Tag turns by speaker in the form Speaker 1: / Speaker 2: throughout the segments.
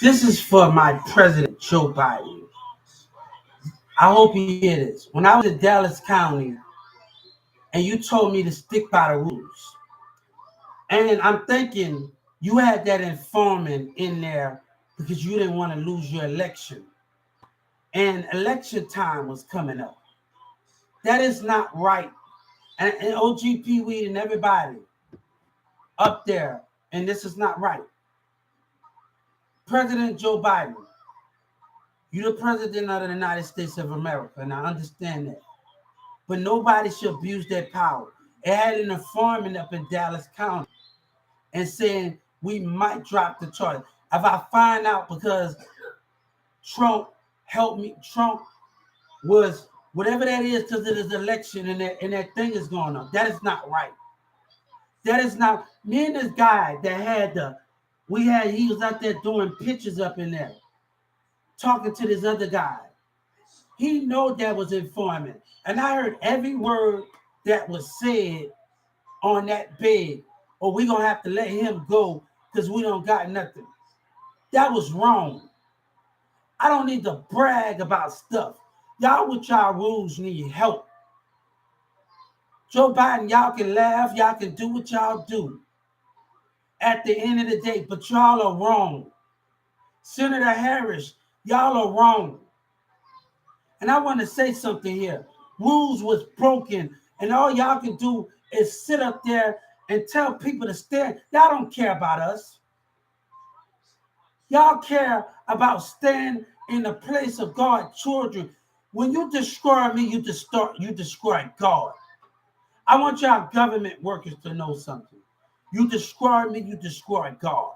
Speaker 1: This is for my president, Joe Biden. I hope you hear this. When I was in Dallas County and you told me to stick by the rules, and I'm thinking you had that informant in there because you didn't want to lose your election. And election time was coming up. That is not right. And OGP Weed and everybody up there, and this is not right. President Joe Biden, you're the president of the United States of America, and I understand that. But nobody should abuse their power. It had an informant up in Dallas County and saying we might drop the charge. If I find out because Trump helped me, Trump was whatever that is because of his election and that thing is going on. That is not right. That is not me and this guy that had he was out there doing pictures up in there, talking to this other guy. He know that was informant. And I heard every word that was said on that bed, or we gonna have to let him go because we don't got nothing. That was wrong. I don't need to brag about stuff. Y'all with y'all rules need help. Joe Biden, y'all can laugh, y'all can do what y'all do at the end of the day, but y'all are wrong. Senator Harris, y'all are wrong. And I want to say something here. Rules was broken, and all y'all can do is sit up there and tell people to stand. Y'all don't care about us. Y'all care about staying in the place of God's children. When you destroy me, you destroy God. I want y'all government workers to know something. You destroy me, you destroy God.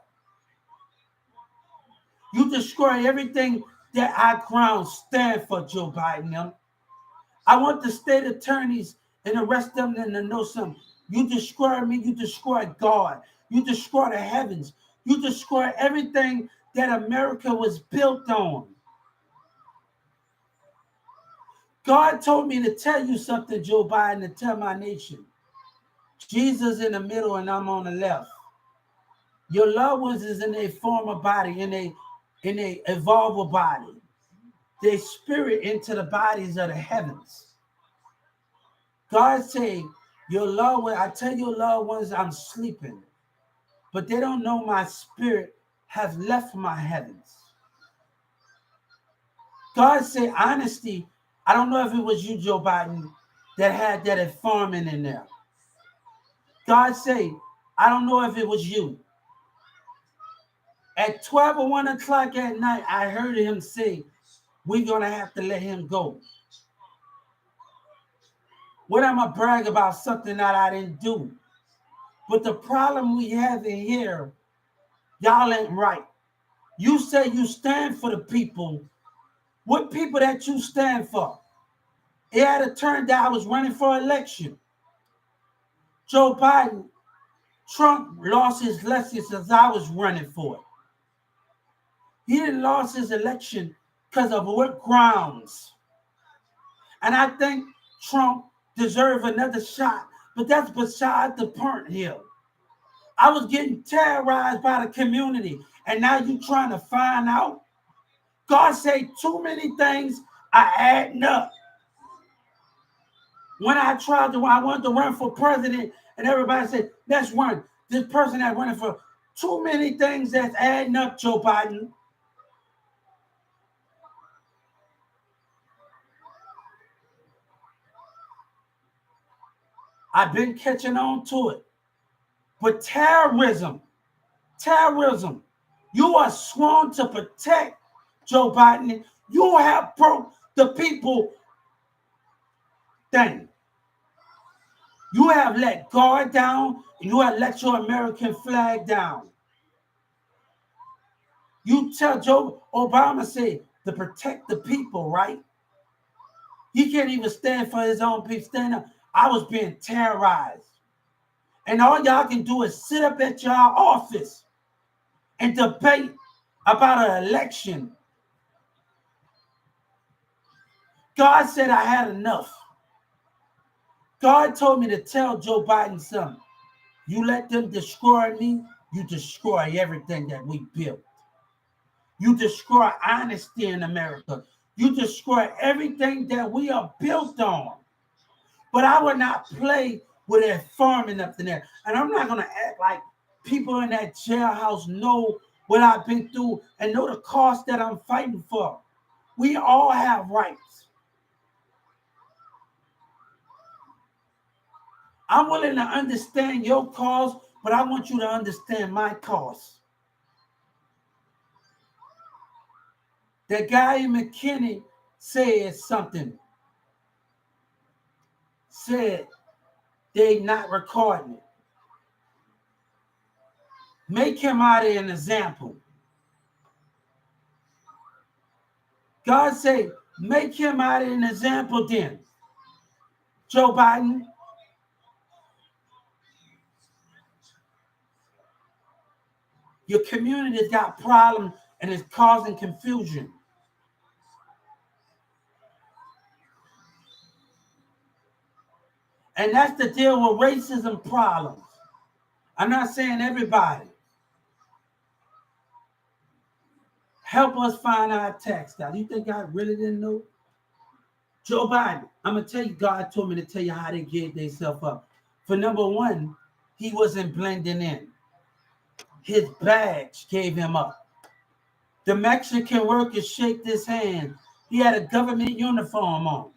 Speaker 1: You destroy everything that our ground stand for, Joe Biden. I want the state attorneys and the rest of them to know something. You destroy me, you destroy God. You destroy the heavens. You destroy everything that America was built on. God told me to tell you something, Joe Biden, to tell my nation. Jesus in the middle and I'm on the left. Your loved ones is in a former body, in a evolved body. They spirit into the bodies of the heavens. God say, your loved ones, I tell your loved ones I'm sleeping, but they don't know my spirit has left my heavens. God say, honesty, I don't know if it was you, Joe Biden, that had that informant in there. God say, I don't know if it was you. At 12 or 1 o'clock at night, I heard him say, we're going to have to let him go. What am I brag about something that I didn't do? But the problem we have in here, y'all ain't right. You say you stand for the people. What people that you stand for? It had it turned out I was running for election. Joe Biden, Trump lost his election since I was running for it. He didn't lose his election because of what grounds. And I think Trump deserves another shot, but that's beside the point here. I was getting terrorized by the community, and now you trying to find out. God say too many things are adding up. When I wanted to run for president, and everybody said, let's run. This person that running for too many things that's adding up, Joe Biden. I've been catching on to it. But terrorism, you are sworn to protect Joe Biden. You have broke the people thing. You have let God down, and you have let your American flag down. You tell Joe Obama say to protect the people, right? He can't even stand for his own people. Stand up. I was being terrorized. And all y'all can do is sit up at y'all office and debate about an election. God said I had enough. God told me to tell Joe Biden something. You let them destroy me, you destroy everything that we built. You destroy honesty in America. You destroy everything that we are built on. But I would not play with that farming up in there. And I'm not going to act like people in that jailhouse know what I've been through and know the cost that I'm fighting for. We all have rights. I'm willing to understand your cause, but I want you to understand my cause. That guy McKinney said something. Said they not recording it. Make him out of an example. God say, make him out of an example then. Joe Biden. Your community's got problems and it's causing confusion. And that's the deal with racism problems. I'm not saying everybody. Help us find our tax style. You think God really didn't know? Joe Biden, I'm going to tell you, God told me to tell you how they get themselves up. For number one, he wasn't blending in. His badge gave him up. The Mexican workers shaked his hand. He had a government uniform on.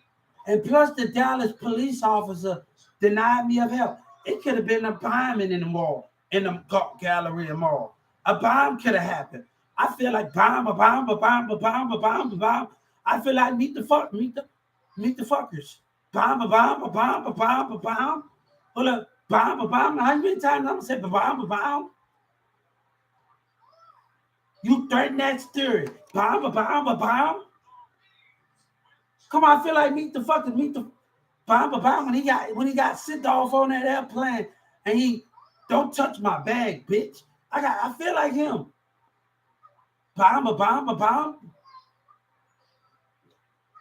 Speaker 1: And plus the Dallas police officer denied me of help. It could have been a bombing in the mall, in the Galleria Mall. A bomb could have happened. I feel like bomb. I feel like meet the fuckers. Bomb. Hold up, bomb. How many times I'm gonna say bomb? You threaten that theory. Bomb. Come on, I feel like meet the bomb when he got sent off on that airplane and he don't touch my bag, bitch. I feel like him. Bomb.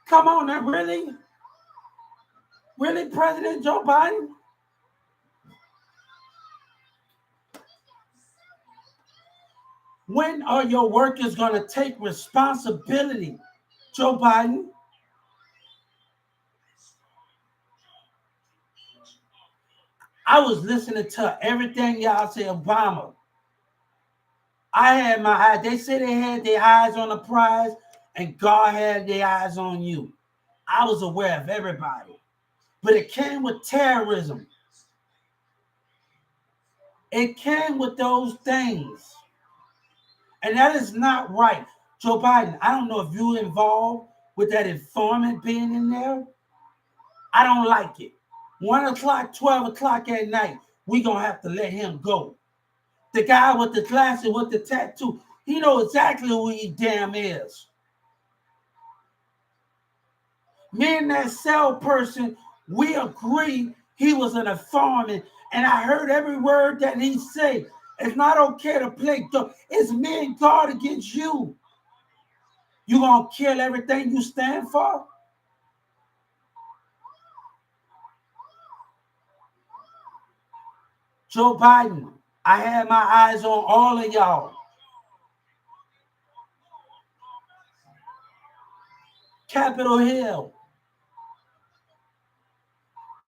Speaker 1: Come on now, really? Really, President Joe Biden? When are your workers going to take responsibility, Joe Biden? I was listening to everything y'all say Obama. I had my eyes. They said they had their eyes on the prize, and God had their eyes on you. I was aware of everybody. But it came with terrorism. It came with those things. And that is not right. Joe Biden, I don't know if you're involved with that informant being in there. I don't like it. 1 o'clock, 12 o'clock at night, we're going to have to let him go. The guy with the glasses, with the tattoo, he knows exactly who he damn is. Me and that cell person, we agree he was an informant, and I heard every word that he said. It's not okay to play. It's me and God against you. You gonna kill everything you stand for? Joe Biden, I had my eyes on all of y'all. Capitol Hill.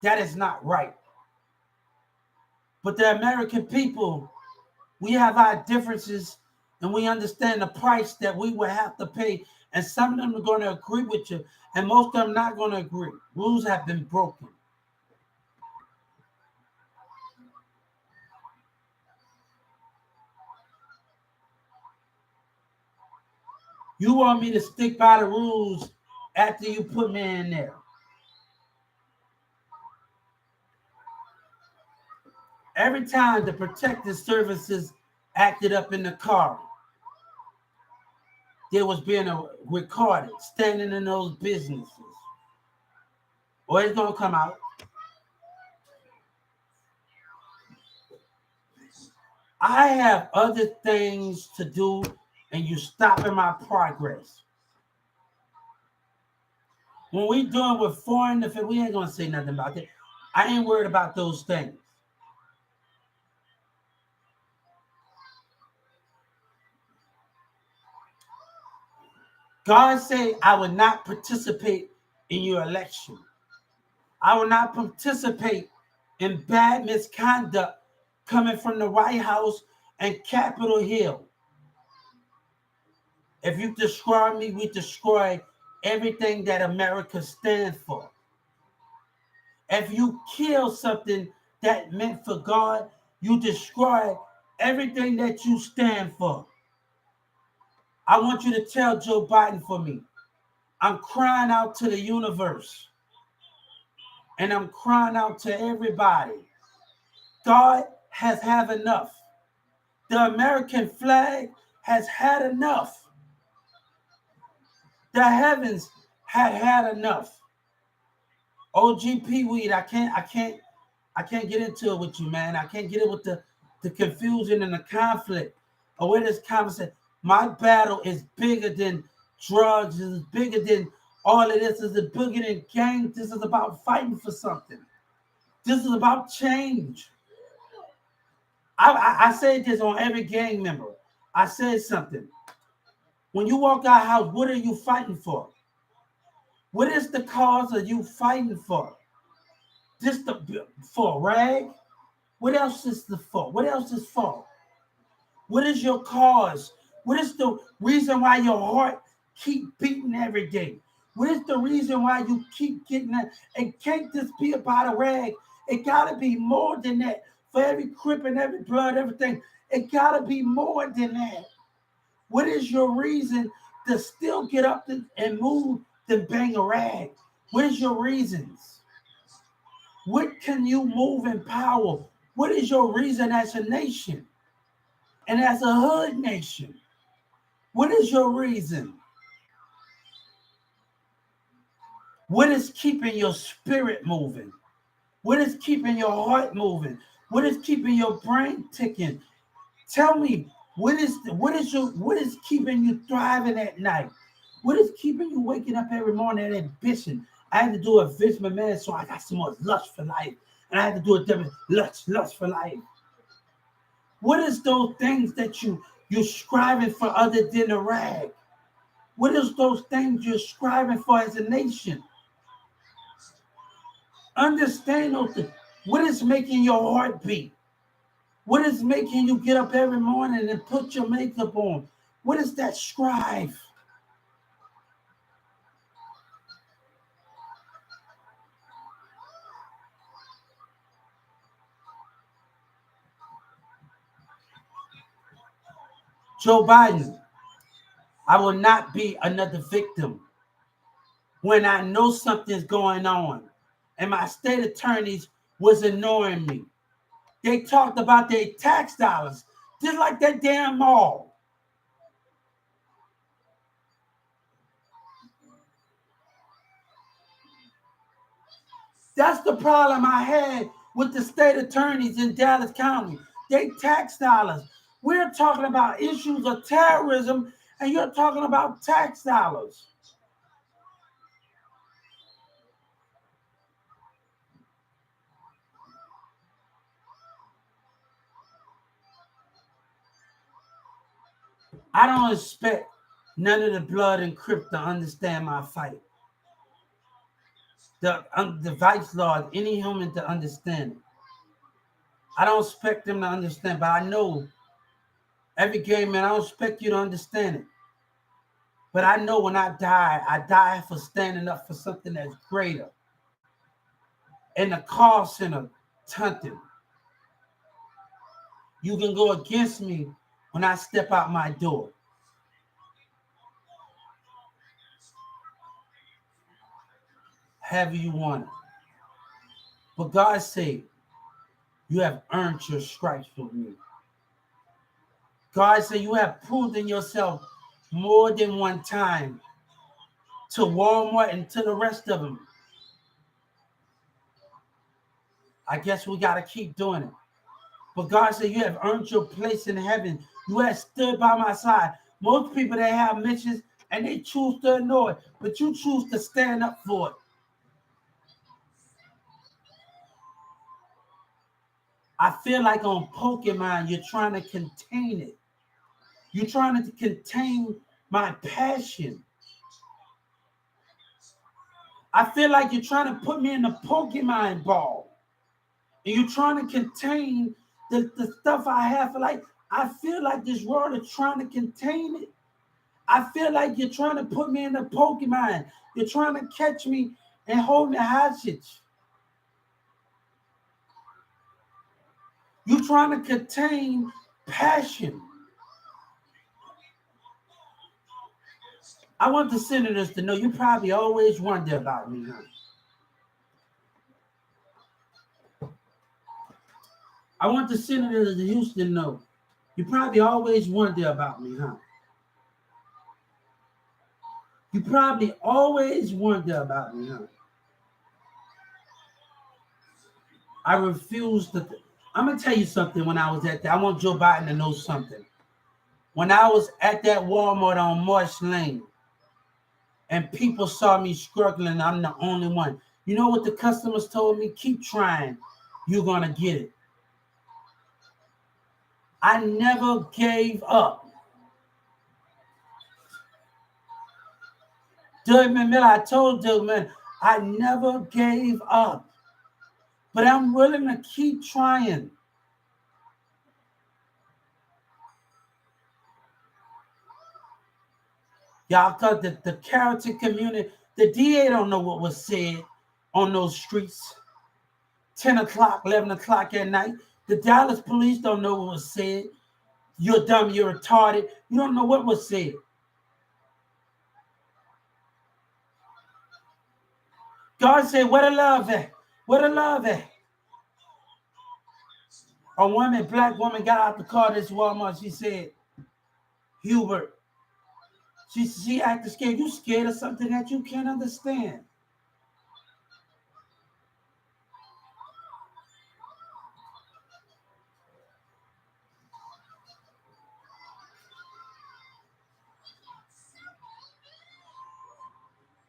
Speaker 1: That is not right. But the American people, we have our differences and we understand the price that we will have to pay. And some of them are going to agree with you, and most of them not going to agree. Rules have been broken. You want me to stick by the rules after you put me in there. Every time the protective services acted up in the car, there was being recorded, standing in those businesses. Or it's going to come out. I have other things to do, and you stopping my progress. When we doing with foreign affairs, we ain't going to say nothing about that. I ain't worried about those things. God said, I will not participate in your election. I will not participate in bad misconduct coming from the White House and Capitol Hill. If you destroy me, we destroy everything that America stands for. If you kill something that meant for God, you destroy everything that you stand for. I want you to tell Joe Biden for me. I'm crying out to the universe. And I'm crying out to everybody. God has had enough. The American flag has had enough. The heavens had enough. OGP weed, I can't get into it with you, man. I can't get it with the confusion and the conflict. Or where this conversation. My battle is bigger than drugs. It's bigger than all of this. It's bigger than gangs. This is about fighting for something. This is about change. I said this on every gang member. I said something. When you walk out the house, what are you fighting for? What is the cause of you fighting for? Just for a rag? What else is the for? What else is for? What is your cause? What is the reason why your heart keep beating every day? What is the reason why you keep getting that? It can't just be about a rag. It got to be more than that. For every crip and every blood, everything, it got to be more than that. What is your reason to still get up and move than bang a rag? What is your reasons? What can you move in power? What is your reason as a nation and as a hood nation? What is your reason? What is keeping your spirit moving? What is keeping your heart moving? What is keeping your brain ticking? Tell me, what is keeping you thriving at night? What is keeping you waking up every morning and ambition? I had to do a vision, man, so I got some more lust for life. And I had to do a different lust for life. What is those things that you're striving for other than a rag? What is those things you're striving for as a nation? Understand those things. What is making your heart beat? What is making you get up every morning and put your makeup on? What is that strive? Joe Biden, I will not be another victim when I know something's going on. And my state attorneys was ignoring me. They talked about their tax dollars, just like that damn mall. That's the problem I had with the state attorneys in Dallas County. They tax dollars. We're talking about issues of terrorism, and you're talking about tax dollars. I don't expect none of the blood and Crip to understand my fight. The vice lord, any human to understand it. I don't expect them to understand, but I know every gay man, I don't expect you to understand it. But I know when I die for standing up for something that's greater. In the call center, Tunton, you can go against me when I step out my door. However you want it. But God said, you have earned your stripes from me. God said, you have proven yourself more than one time to Walmart and to the rest of them. I guess we got to keep doing it. But God said, you have earned your place in heaven. You have stood by my side. Most people, they have missions and they choose to ignore it, but you choose to stand up for it. I feel like on Pokemon, you're trying to contain it. You're trying to contain my passion. I feel like you're trying to put me in a Pokemon ball. And you're trying to contain the stuff I have. Like, I feel like this world is trying to contain it. I feel like you're trying to put me in a Pokemon. You're trying to catch me and hold me hostage. You're trying to contain passion. I want the senators to know you probably always wonder about me, huh? I want the senators of Houston to know you probably always wonder about me, huh? You probably always wonder about me, huh? I refuse to. I'm going to tell you something when I was at that. I want Joe Biden to know something. When I was at that Walmart on Marsh Lane and people saw me struggling, I'm the only one. You know what the customers told me? Keep trying. You're going to get it. I never gave up. Doug Miller, I told Doug Miller, I never gave up. But I'm willing to keep trying. Y'all thought that the character community, the DA don't know what was said on those streets. 10 o'clock, 11 o'clock at night. The Dallas police don't know what was said. You're dumb, you're retarded. You don't know what was said. God said, where the love at? Where the love at? A woman, black woman, got out the car this Walmart. She said, Hubert, she acted scared. You scared of something that you can't understand.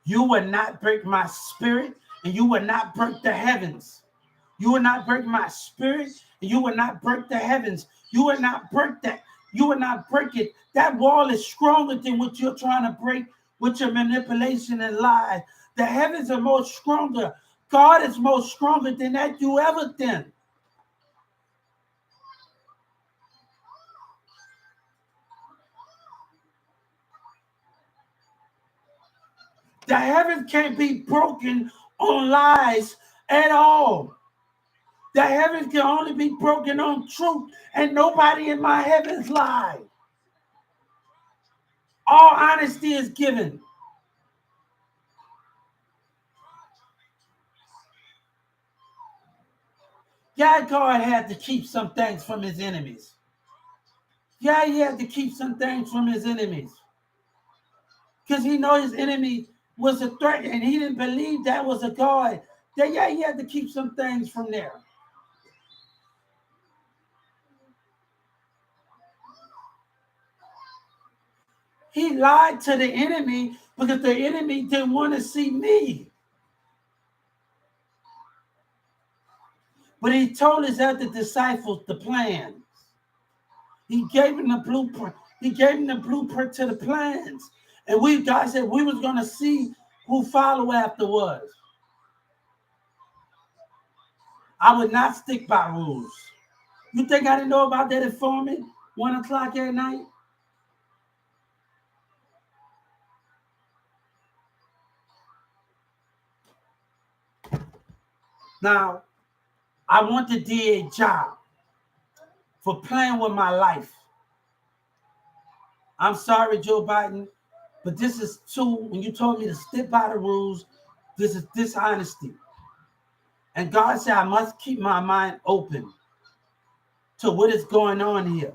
Speaker 1: You will not break my spirit, and you will not break the heavens. You will not break my spirit, and you will not break the heavens. You will not break that. You will not break it. That wall is stronger than what you're trying to break with your manipulation and lies. The heavens are more stronger. God is more stronger than that you ever done. The heavens can't be broken on lies at all. The heavens can only be broken on truth, and nobody in my heavens lie. All honesty is given. Yeah, God had to keep some things from his enemies. Yeah, he had to keep some things from his enemies. Because he know his enemy was a threat, and he didn't believe that was a God. Yeah, he had to keep some things from there. He lied to the enemy because the enemy didn't want to see me. But he told his other disciples the plans. He gave him the blueprint. He gave him the blueprint to the plans. And God said we was going to see who follow afterwards. I would not stick by rules. You think I didn't know about that informant? 1 o'clock at night? Now, I want the DA job for playing with my life. I'm sorry, Joe Biden, but this is too, when you told me to stick by the rules, this is dishonesty. And God said I must keep my mind open to what is going on here.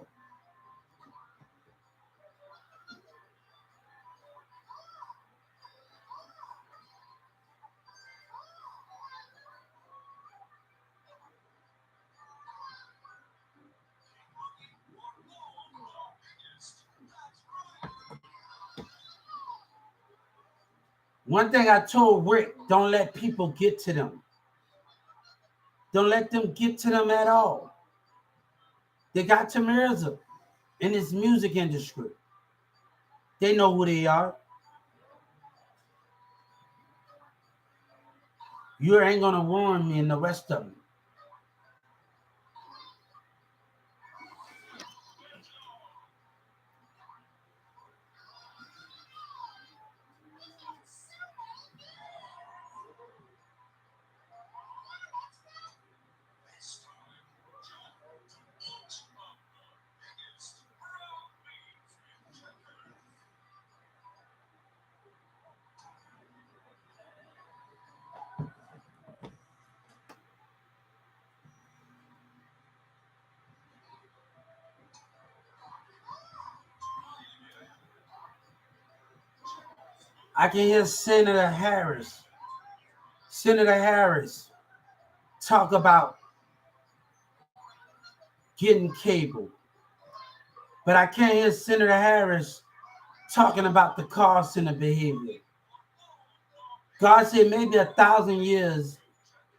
Speaker 1: One thing I told Rick, don't let people get to them. Don't let them get to them at all. They got Tamirza in this music industry. They know who they are. You ain't gonna warn me and the rest of them. I can hear Senator Harris talk about getting cable. But I can't hear Senator Harris talking about the call center behavior. God said maybe 1,000 years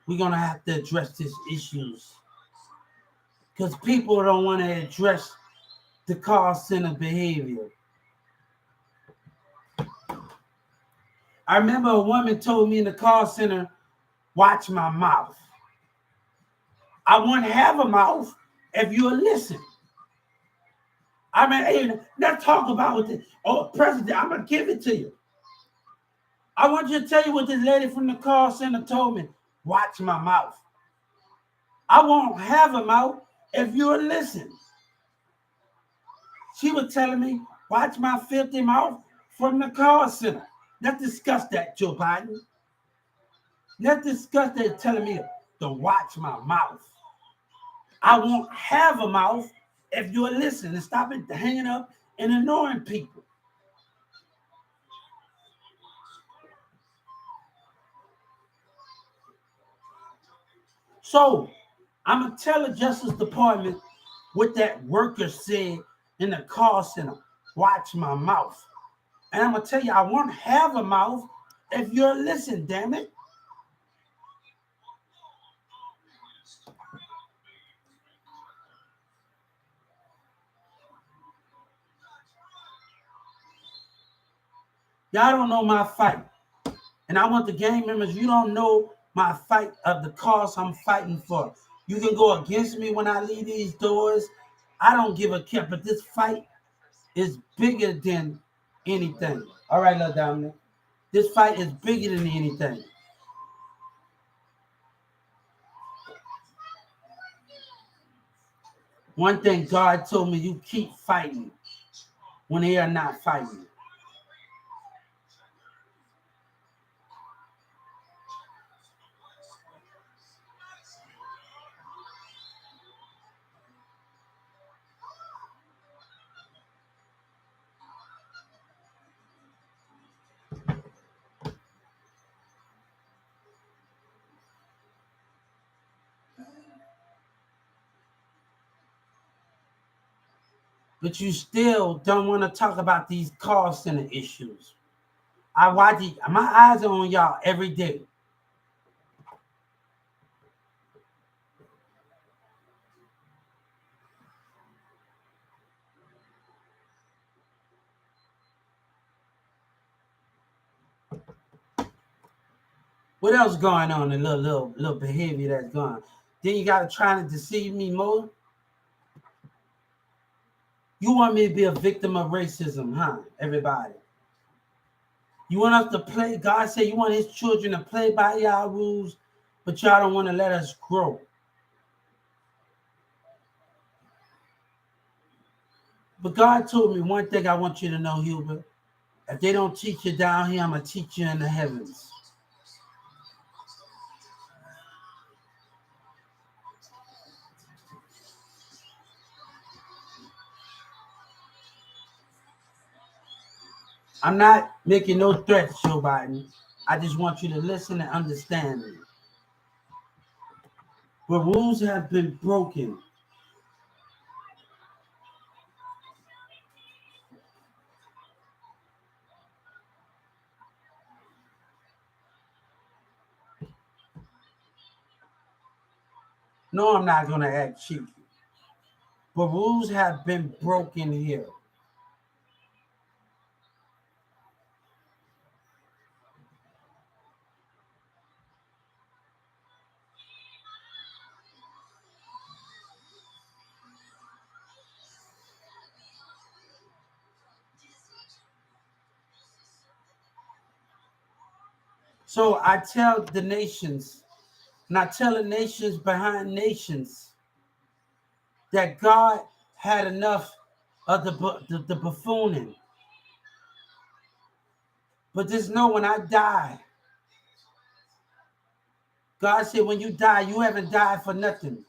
Speaker 1: we're going to have to address these issues because people don't want to address the call center behavior. I remember a woman told me in the call center, watch my mouth. I won't have a mouth if you'll listen. I mean, hey, let's talk about this. Oh, President, I'm going to give it to you. I want you to tell you what this lady from the call center told me. Watch my mouth. I won't have a mouth if you'll listen. She was telling me, watch my filthy mouth from the call center. Let's discuss that, Joe Biden. Let's discuss that telling me to watch my mouth. I won't have a mouth if you'll listen and stop it hanging up and annoying people. So I'm going to tell the Justice Department what that worker said in the call center. Watch my mouth. And I'm going to tell you, I won't have a mouth if you'll listen, damn it. Y'all don't know my fight. And I want the gang members, you don't know my fight of the cause I'm fighting for. You can go against me when I leave these doors. I don't give a care, but this fight is bigger than anything. All right, Lil Dominic. This fight is bigger than anything. One thing God told me, you keep fighting when they are not fighting. But you still don't want to talk about these call center issues. I watch it. My eyes are on y'all every day. What else going on? A little behavior that's going. Then you gotta try to deceive me more. You want me to be a victim of racism, huh? Everybody. You want us to play. God said you want his children to play by y'all rules, but y'all don't want to let us grow. But God told me one thing I want you to know, Hubert. If they don't teach you down here, I'm gonna teach you in the heavens. I'm not making no threats, Joe Biden. I just want you to listen and understand me. But rules have been broken. No, I'm not gonna act cheeky. But rules have been broken here. So I tell the nations, and I tell the nations behind nations, that God had enough of the buffooning. But just know when I die, God said, when you die, you haven't died for nothing.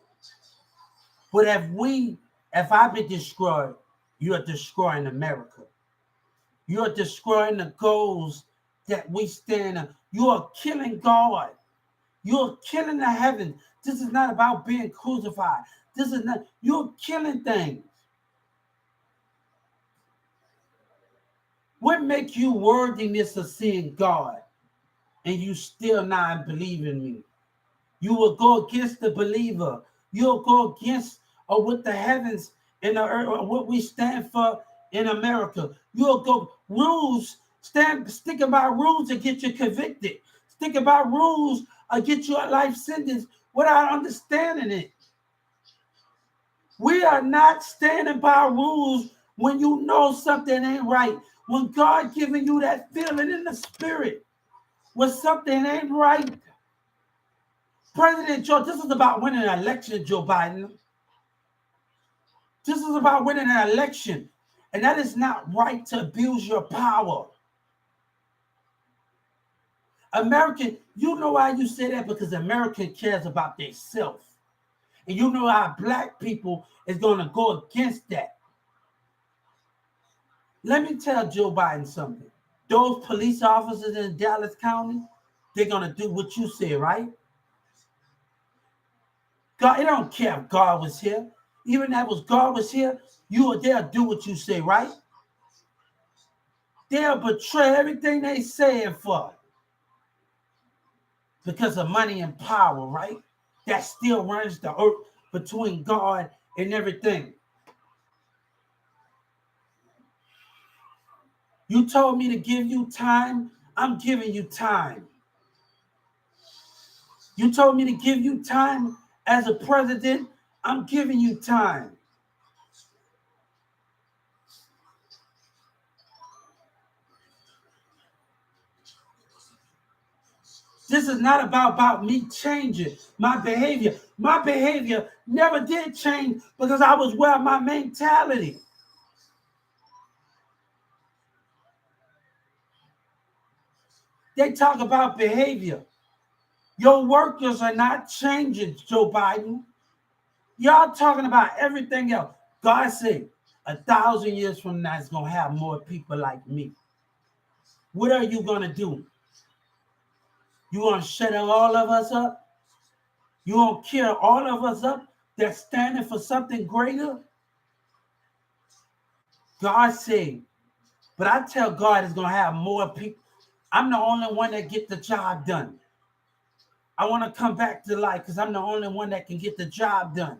Speaker 1: But if I be destroyed, you are destroying America. You are destroying the goals that we stand on. You are killing God. You are killing the heavens. This is not about being crucified. This is not, you're killing things. What makes you worthiness of seeing God and you still not believing me? You will go against the believer. You'll go against what the heavens and the earth, or what we stand for in America. You'll go rules, sticking by rules to get you convicted. Sticking by rules or get you a life sentence without understanding it. We are not standing by rules when you know something ain't right. When God giving you that feeling in the spirit when something ain't right. President Joe, this is about winning an election, Joe Biden. This is about winning an election. And that is not right to abuse your power. American, you know why you say that? Because American cares about themselves. And you know how black people is going to go against that. Let me tell Joe Biden something. Those police officers in Dallas County, they're going to do what you say, right? God, it don't care if God was here. Even if God was here, they'll do what you say, right? They'll betray everything they saying for because of money and power, right? That still runs the earth between God and everything. You told me to give you time. I'm giving you time. You told me to give you time as a president. I'm giving you time. This is not about me changing my behavior. My behavior never did change because I was well my mentality. They talk about behavior. Your workers are not changing, Joe Biden. Y'all talking about everything else. God said 1,000 years from now, it's going to have more people like me. What are you going to do? You going to shut all of us up? You going to kill all of us up that's standing for something greater? God said, but I tell God it's going to have more people. I'm the only one that get the job done. I want to come back to life because I'm the only one that can get the job done.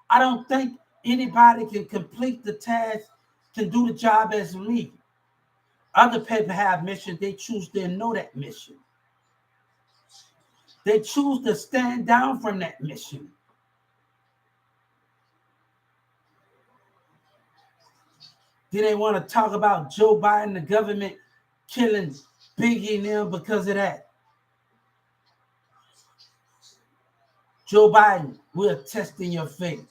Speaker 1: I don't think anybody can complete the task, can do the job as me. Other people have missions. They choose to know that mission. They choose to stand down from that mission. Then they want to talk about Joe Biden, the government killing Biggie and them because of that. Joe Biden, we're testing your faith.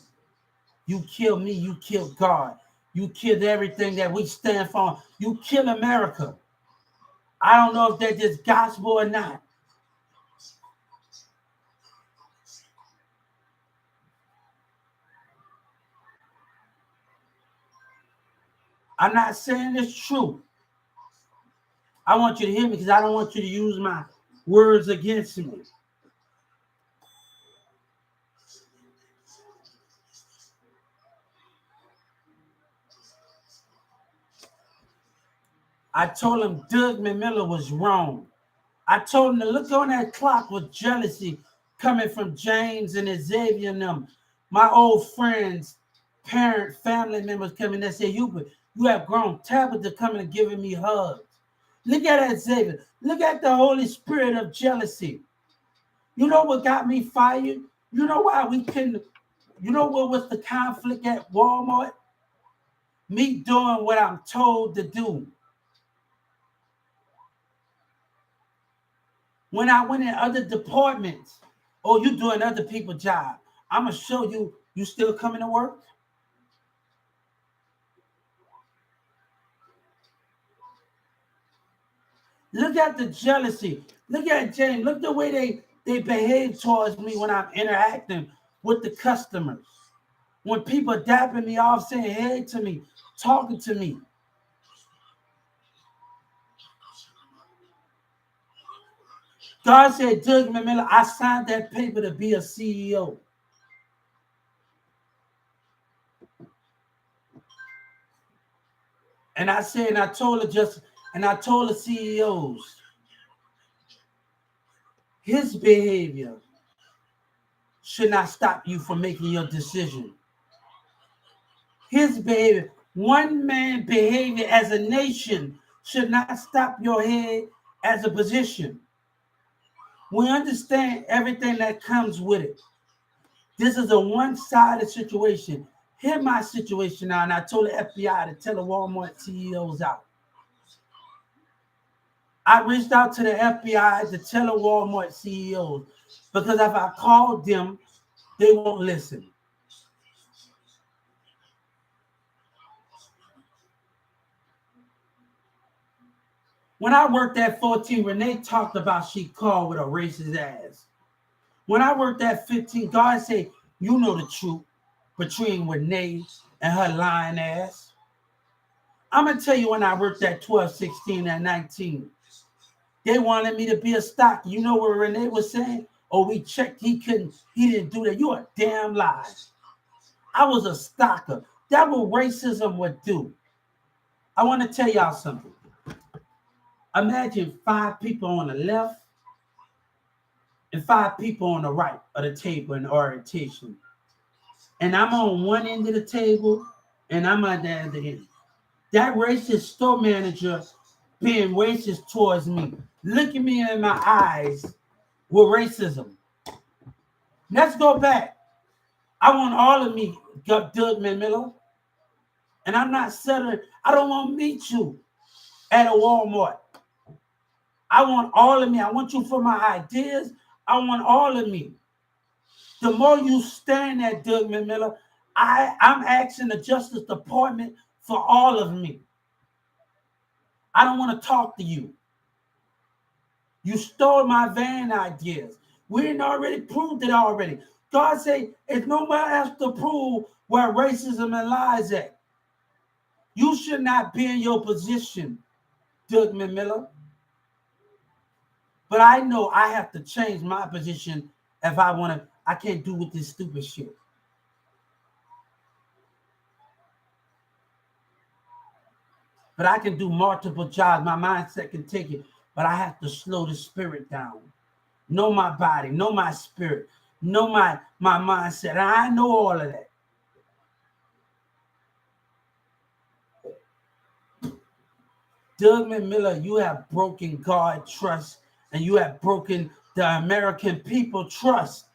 Speaker 1: You kill me, you kill God. You killed everything that we stand for. You kill America. I don't know if that's just gospel or not. I'm not saying it's true. I want you to hear me because I don't want you to use my words against me. I told him Doug McMillan was wrong. I told him to look on that clock with jealousy coming from James and Xavier and them. My old friends, parent, family members coming that say, you have grown. Tabitha coming and giving me hugs. Look at that, Xavier. Look at the Holy Spirit of jealousy. You know what got me fired? You know why we couldn't, you know what was the conflict at Walmart? Me doing what I'm told to do. When I went in other departments, oh, you doing other people's job, I'm going to show you, you still coming to work? Look at the jealousy. Look at James. Look the way they behave towards me when I'm interacting with the customers. When people dapping me off, saying hey to me, talking to me. God said, Doug McMillan, I signed that paper to be a CEO. And I said, and I told the CEOs, his behavior should not stop you from making your decision. His behavior, one man behavior as a nation should not stop your head as a position. We understand everything that comes with it. This is a one-sided situation. Hear my situation now, and I told the FBI to tell the Walmart CEOs out. I reached out to the FBI to tell the Walmart CEOs because if I called them, they won't listen. When I worked at 14, Renee talked about she called with a racist ass. When I worked at 15, God said, you know the truth between Renee and her lying ass. I'm going to tell you when I worked at 12, 16, and 19. They wanted me to be a stock. You know what Renee was saying? Oh, we checked. He didn't do that. You a damn lie. I was a stocker. That's what racism would do. I want to tell y'all something. Imagine 5 people on the left and 5 people on the right of the table in orientation. And I'm on one end of the table and I'm at the other end. That racist store manager being racist towards me, looking me in my eyes with racism. Let's go back. I want all of me, Doug McMillan. And I'm not settling. I don't want to meet you at a Walmart. I want all of me. I want you for my ideas. I want all of me. The more you stand at Doug McMillan, I'm asking the Justice Department for all of me. I don't want to talk to you. You stole my van ideas. We didn't already proved it already. God said, if nobody else to prove where racism and lies at, you should not be in your position, Doug McMillan. But I know I have to change my position if I want to. I can't do with this stupid shit. But I can do multiple jobs. My mindset can take it. But I have to slow the spirit down. Know my body, know my spirit, know my mindset. And I know all of that. Doug McMillan, you have broken God trust and you have broken the American people trust.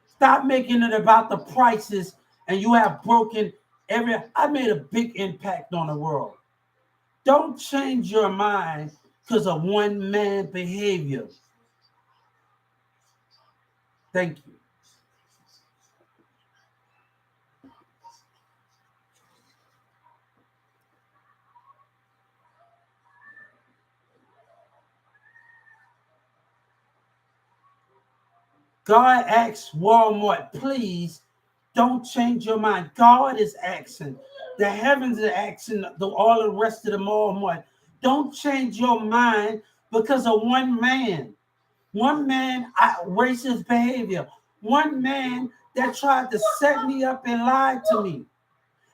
Speaker 1: Stop making it about the prices and you have broken I made a big impact on the world. Don't change your mind because of one man behavior. Thank you. God asks Walmart, please don't change your mind. God is asking. The heavens are asking all the rest of the Walmart. Don't change your mind because of one man. One man, racist behavior. One man that tried to set me up and lied to me.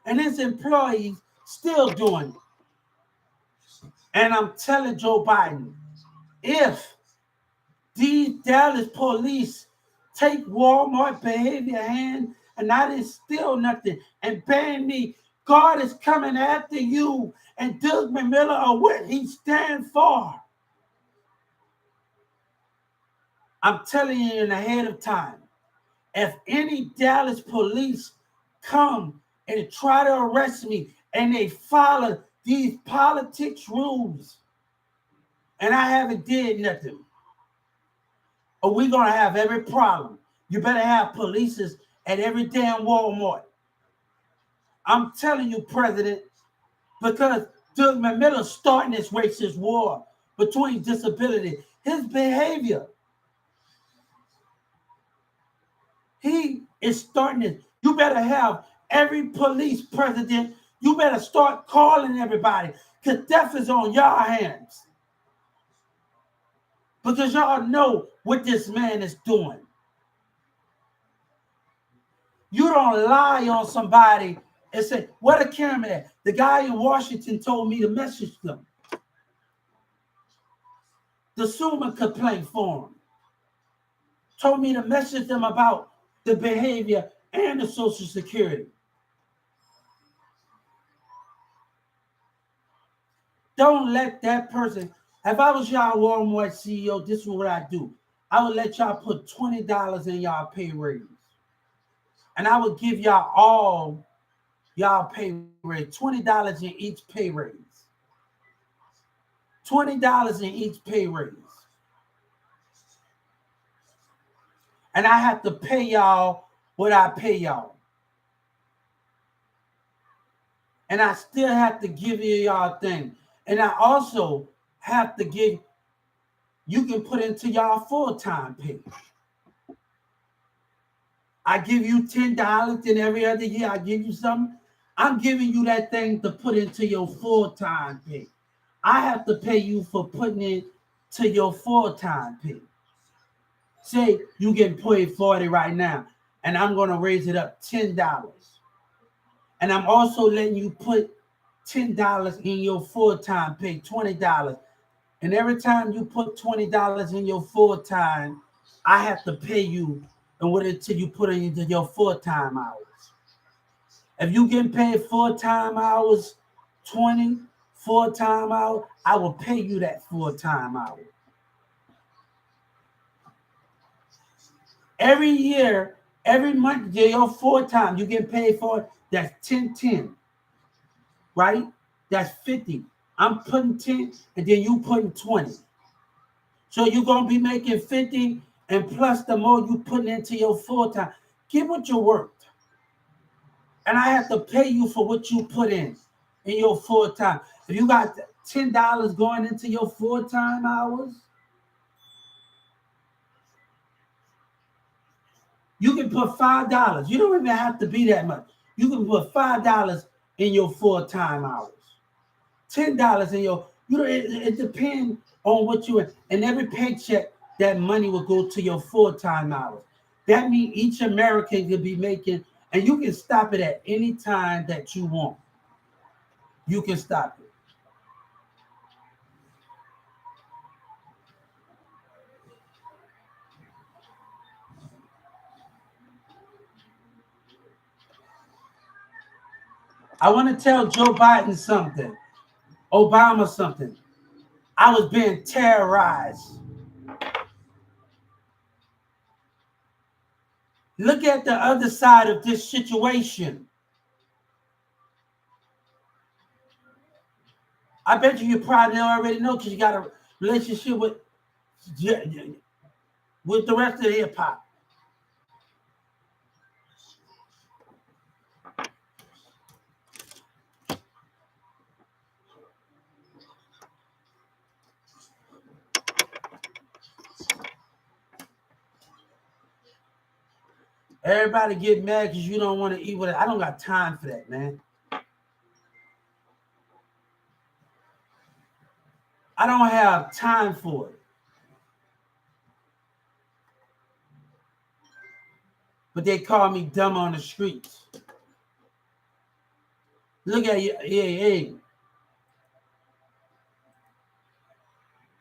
Speaker 1: And his employees still doing it. And I'm telling Joe Biden, if these Dallas police take Walmart behavior hand and I didn't steal nothing and ban me, God is coming after you and Doug McMillan or what he stands for. I'm telling you in ahead of time. If any Dallas police come and try to arrest me and they follow these politics rules and I haven't did nothing, or we're going to have every problem. You better have police at every damn Walmart. I'm telling you, President, because Doug McMillan starting this racist war between disability, his behavior, he is starting it. You better have every police president, you better start calling everybody, because death is on your hands. Because y'all know what this man is doing. You don't lie on somebody and say, what a cameraman. The guy in Washington told me to message them. The Summa complaint form told me to message them about the behavior and the Social Security. Don't let that person, if I was y'all Walmart CEO, this is what I do. I would let y'all put $20 in y'all pay raise. And I would give y'all all y'all pay raise, $20 in each pay raise. $20 in each pay raise. And I have to pay y'all what I pay y'all. And I still have to give y'all thing. And I also have to give, you can put into y'all full-time pay. I give you $10 and every other year I give you something. I'm giving you that thing to put into your full-time pay. I have to pay you for putting it to your full-time pay. Say you get paid $40 right now, and I'm going to raise it up $10. And I'm also letting you put $10 in your full-time pay, $20. And every time you put $20 in your full-time, I have to pay you until you put it into your full-time hours. If you get paid full-time hours, 20 full-time hours, I will pay you that full-time hour. Every year, every month, your full-time, you get paid for it, that's 10, right? That's 50. I'm putting 10, and then you putting 20. So you're going to be making 50, and plus the more you putting into your full-time. Get what you worked. And I have to pay you for what you put in your full-time. If you got $10 going into your full-time hours, you can put $5. You don't even have to be that much. You can put $5 in your full-time hours. $10 in your, it depends on what you, and every paycheck, that money will go to your full-time hours. That means each American could be making, and you can stop it at any time that you want. You can stop it. I want to tell Joe Biden something, Obama something. I was being terrorized. Look at the other side of this situation. I bet you probably already know because you got a relationship with the rest of the hip hop. Everybody get mad because you don't want to eat with it. I don't got time for that, man. I don't have time for it. But they call me dumb on the streets. Look at you. Hey.